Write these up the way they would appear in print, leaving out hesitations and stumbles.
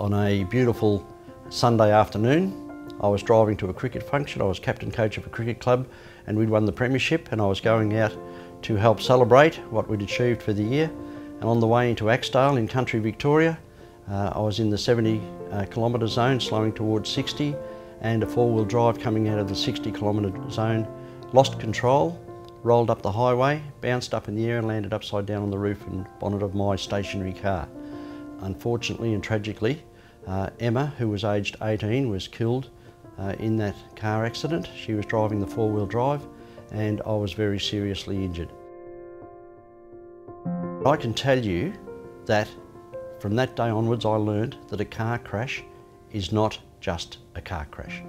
On a beautiful Sunday afternoon, I was driving to a cricket function. I was captain coach of a cricket club and we'd won the premiership, and I was going out to help celebrate what we'd achieved for the year. And on the way into Axdale in country Victoria, I was in the 70 kilometre zone slowing towards 60, and a four-wheel drive coming out of the 60 kilometre zone lost control, rolled up the highway, bounced up in the air and landed upside down on the roof and bonnet of my stationary car. Unfortunately and tragically, Emma, who was aged 18, was killed in that car accident. She was driving the four-wheel drive and I was very seriously injured. I can tell you that from that day onwards I learned that a car crash is not just a car crash.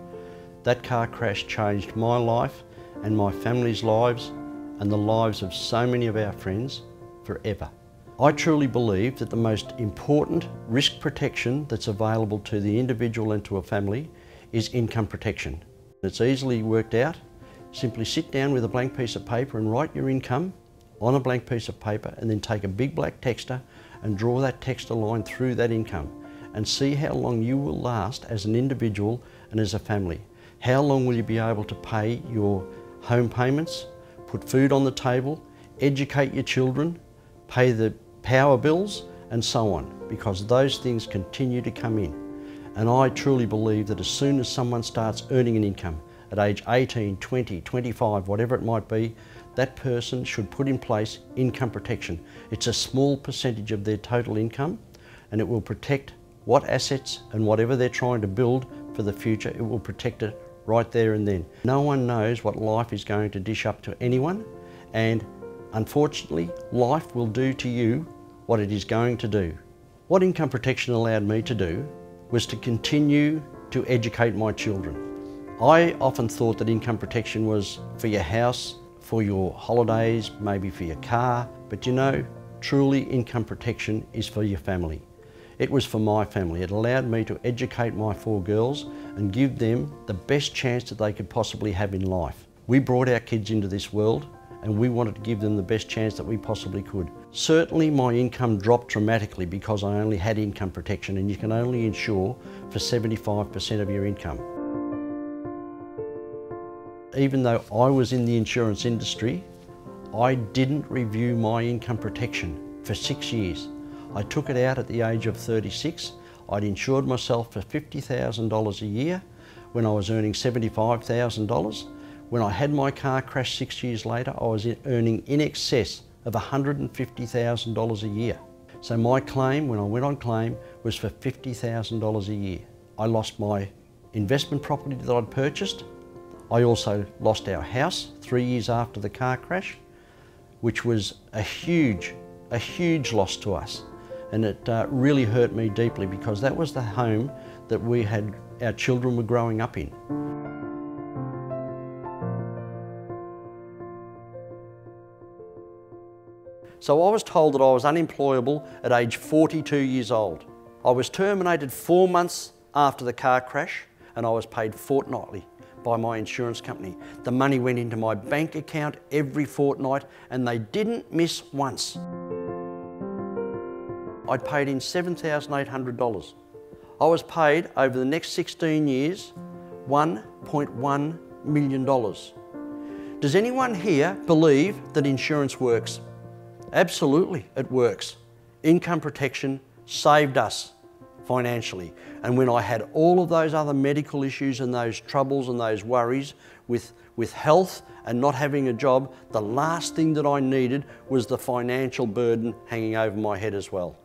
That car crash changed my life and my family's lives and the lives of so many of our friends forever. I truly believe that the most important risk protection that's available to the individual and to a family is income protection. It's easily worked out. Simply sit down with a blank piece of paper and write your income on a blank piece of paper, and then take a big black texter and draw that texter line through that income and see how long you will last as an individual and as a family. How long will you be able to pay your home payments, put food on the table, educate your children, pay the power bills and so on, because those things continue to come in. And I truly believe that as soon as someone starts earning an income at age 18, 20, 25, whatever it might be, that person should put in place income protection. It's a small percentage of their total income and it will protect what assets and whatever they're trying to build for the future. It will protect it right there and then. No one knows what life is going to dish up to anyone, and unfortunately, life will do to you what it is going to do. What income protection allowed me to do was to continue to educate my children. I often thought that income protection was for your house, for your holidays, maybe for your car, but you know, truly income protection is for your family. It was for my family. It allowed me to educate my four girls and give them the best chance that they could possibly have in life. We brought our kids into this world and we wanted to give them the best chance that we possibly could. Certainly my income dropped dramatically because I only had income protection, and you can only insure for 75% of your income. Even though I was in the insurance industry, I didn't review my income protection for 6 years. I took it out at the age of 36. I'd insured myself for $50,000 a year when I was earning $75,000. When I had my car crash 6 years later, I was earning in excess of $150,000 a year. So my claim, when I went on claim, was for $50,000 a year. I lost my investment property that I'd purchased. I also lost our house 3 years after the car crash, which was a huge loss to us. And it really hurt me deeply because that was the home that our children were growing up in. So I was told that I was unemployable at age 42 years old. I was terminated 4 months after the car crash and I was paid fortnightly by my insurance company. The money went into my bank account every fortnight and they didn't miss once. I'd paid in $7,800. I was paid over the next 16 years $1.1 million. Does anyone here believe that insurance works? Absolutely, it works. Income protection saved us financially. And when I had all of those other medical issues and those troubles and those worries with health and not having a job, the last thing that I needed was the financial burden hanging over my head as well.